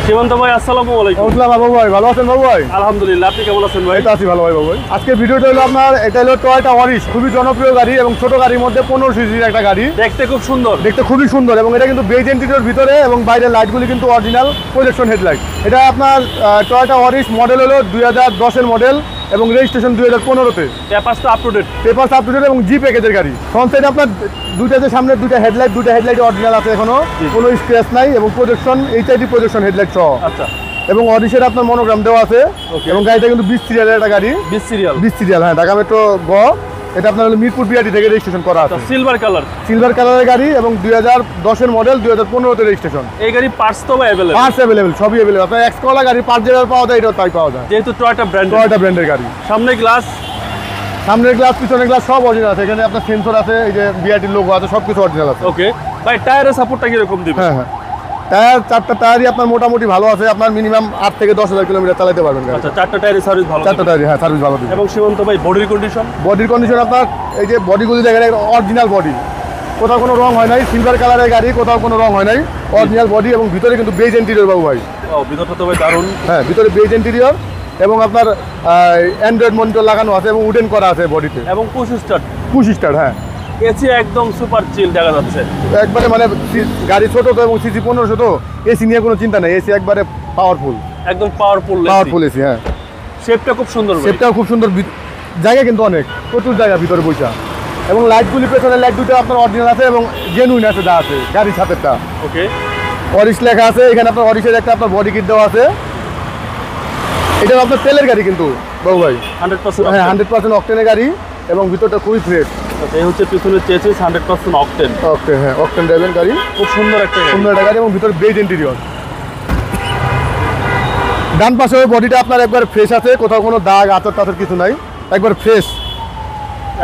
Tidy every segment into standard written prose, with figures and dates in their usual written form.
সীমান্ত ভাই আসসালামু আলাইকুম। আসসালাম বাবু ভাই, ভালো আছেন বাবু ভাই? আলহামদুলিল্লাহ, আপনি কেমন আছেন ভাই? এই তো আছি ভালো ভাই বাবু ভাই। আজকে ভিডিওটা হলো আপনার, এটা হলো টয়োটা অরিশ, খুবই জনপ্রিয় গাড়ি এবং ছোট গাড়ির মধ্যে 15 সিসির একটা গাড়ি। দেখতে খুব সুন্দর, দেখতে খুবই সুন্দর এবং এটা কিন্তু বেজ ইন্টেরিয়র ভিতরে এবং বাইরের লাইটগুলি কিন্তু অরিজিনাল প্রজেকশন হেডলাইট। এটা আপনার টয়োটা অরিশ মডেল হলো 2010-এর মডেল এবং রেজিস্ট্রেশন 2015-তে। পেপারস তো up to date. Papers up to date এবং জি প্যাকেজের গাড়ি। ফ্রন্ট সাইডে আপনার দুইটাতে সামনে দুইটা হেডলাইট অরিজিনাল আছে, এখনো কোনো স্ক্র্যাচ নাই এবং প্রজেকশন এইচআইডি প্রজেকশন হেডলাইট সহ। আচ্ছা, এবং অরিশের আপনার মনোগ্রাম দেওয়া আছে এবং গাড়িটা কিন্তু 20 সিরিয়ালের একটা গাড়ি। 20 সিরিয়াল, হ্যাঁ, ঢাকা মেট্রো গ। এটা আপনার হলো মিরপুর বিআরটি থেকে রেজিস্ট্রেশন করা আছে। সিলভার কালারের গাড়ি এবং 2010-এর মডেল, 2015-তে রেজিস্ট্রেশন। এই গাড়ি পার্টস তো अवेलेबल, পার্টস अवेलेबल, সবই अवेलेबल। আপনার এক্স কলা গাড়ি পার্টস যেটা পাওয়া যায়, এটাও তাই পাওয়া যায়, যেহেতু টয়োটা ব্র্যান্ডের গাড়ি। সামনে গ্লাস, সামনের গ্লাস, পিছনের গ্লাস সব অরিজিনাল আছে। এখানে আপনার সেন্সর আছে, এই যে বিআরটি লোগো আছে, সবকিছু অরিজিনাল আছে। ওকে ভাই, টায়ারের সাপোর্টটা কি রকম দিবেন? হ্যাঁ, টায়ার চারটা টায়ারই আপনার মোটামুটি ভালো আছে। আপনার মিনিমাম 8 থেকে 10,000 কিলোমিটার চালাতে পারবেন গাড়ি। আচ্ছা, চারটা টায়ারের সার্ভিস ভালো, চারটা টায়ারই, হ্যাঁ, সার্ভিস ভালো দিবে। এবং সীমান্ত ভাই বডির কন্ডিশন আপনার এই যে বডিগুলি দেখেন, অরিজিনাল বডি, কোথাও কোনো রং হয় নাই। সিলভার কালারের গাড়ি, কোথাও কোনো রং হয় নাই, অরিজিনাল বডি এবং ভিতরে কিন্তু বেজ ইন্টেরিয়র বাবু ভাই। ভিতরটা তো ভাই দারুণ। হ্যাঁ, ভিতরে বেজ ইন্টেরিয়র এবং আপনার অ্যান্ড্রয়েড মনিটর লাগানো আছে এবং উডেন করা আছে বডিতে এবং পুশ স্টার্ট। হ্যাঁ, এসি একদম সুপার চিল দেখা যাচ্ছে একবারে, মানে গাড়ি ছোট তো এবং সিসি 1500 তো, এসি নিয়ে কোনো চিন্তা নেই। এসি একবারে পাওয়ারফুল, একদম পাওয়ারফুল এসি। হ্যাঁ, শেপটা খুব সুন্দর, শেপটাও খুব সুন্দর। জায়গা কিন্তু অনেক, প্রচুর জায়গা ভিতরে বসা। এবং লাইটগুলি, পেছনের লাইট দুটো আপনার অরিজিনাল আছে এবং জেনুইন আছে, যা আছে গাড়ির সাথেটা। ওকে, অরিশ লেখা আছে এখানে। আপনার অরিশের একটা আপনার বডি কিট দেওয়া আছে। এটা আপনার তেলের গাড়ি কিন্তু বাবু ভাই, 100%। হ্যাঁ, 100% অকটেনের গাড়ি এবং ভিতরটা খুবই ফ্রেশ। এই হচ্ছে পিছনের চেসিস 100% অকটেন। হ্যাঁ, অকটেন ড্রাইভের গাড়ি, খুব সুন্দর একটা গাড়ি এবং ভিতরে বেজ ইন্টেরিয়র। ডান পাশে বডিটা আপনার একবার ফ্রেশ আছে, কোথাও কোনো দাগ আতর টাতর কিছু নাই, একবার ফ্রেশ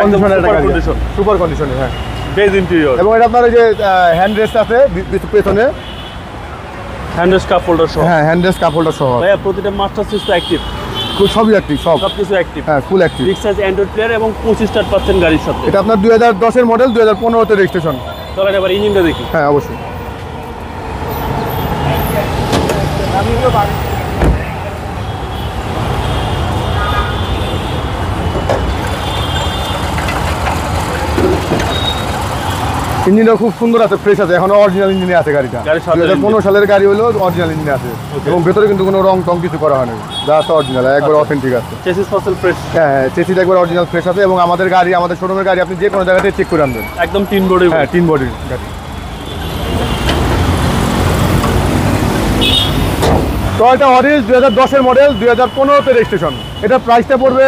কন্ডিশনের একটা গাড়ি, সুপার কন্ডিশনে। হ্যাঁ, বেজ ইন্টেরিয়র এবং এটা আপনার এই যে হ্যান্ড রেস্ট আছে পেছনে, হ্যান্ড রেস্ট কাপ হোল্ডার সহ। হ্যাঁ, হ্যান্ড রেস্ট কাপ হোল্ডার সহ। ভাইয়া প্রতিটা মাস্টার সুইচ তো অ্যাক্টিভ, সবই অ্যাক্টিভ, সবকিছু অ্যাক্টিভ। হ্যাঁ, full active. Big size Android player এবং 25 স্টার্ট পাচ্ছেন গাড়ির সাথে। এটা আপনার 2010-এর মডেল, 2015-তে রেজিস্ট্রেশন। চলেন এবার ইঞ্জিনটা দেখি। হ্যাঁ, অবশ্যই। ইঞ্জিনটা খুব সুন্দর আছে, ফ্রেশ আছে, এখনো অরিজিনাল ইঞ্জিনে আছে গাড়িটা। 2015 সালের গাড়ি হলো, অরিজিনাল ইঞ্জিনে আছে এবং ভেতরে কিন্তু কোনো রং টং কিছু করা হয়নি, যা আছে অরিজিনাল, একবার অথেন্টিক আছে। Chassis parcel fresh. হ্যাঁ, চেসিটা একবার অরিজিনাল ফ্রেশ আছে এবং আমাদের গাড়ি, আমাদের শোরুমের গাড়ি আপনি যে কোনো জায়গাতে চেক করে আনবেন, একদম টিন বডি। হ্যাঁ, টিন বডির গাড়ি। টয়োটা অরিশ 2010-এর মডেল, 2015-তে রেজিস্ট্রেশন। এটা প্রাইসটা পড়বে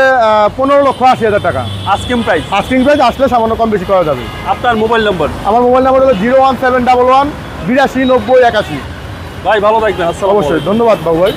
15,80,000 টাকা। Asking price. আসলে সামান্য কম বেশি করা যাবে। আপনার মোবাইল নাম্বার? আমার মোবাইল নাম্বার হলো 01711 82 90 81। ভাই ভালো থাকবেন, আসসালামু আলাইকুম। অবশ্যই, ধন্যবাদ বাবু ভাই।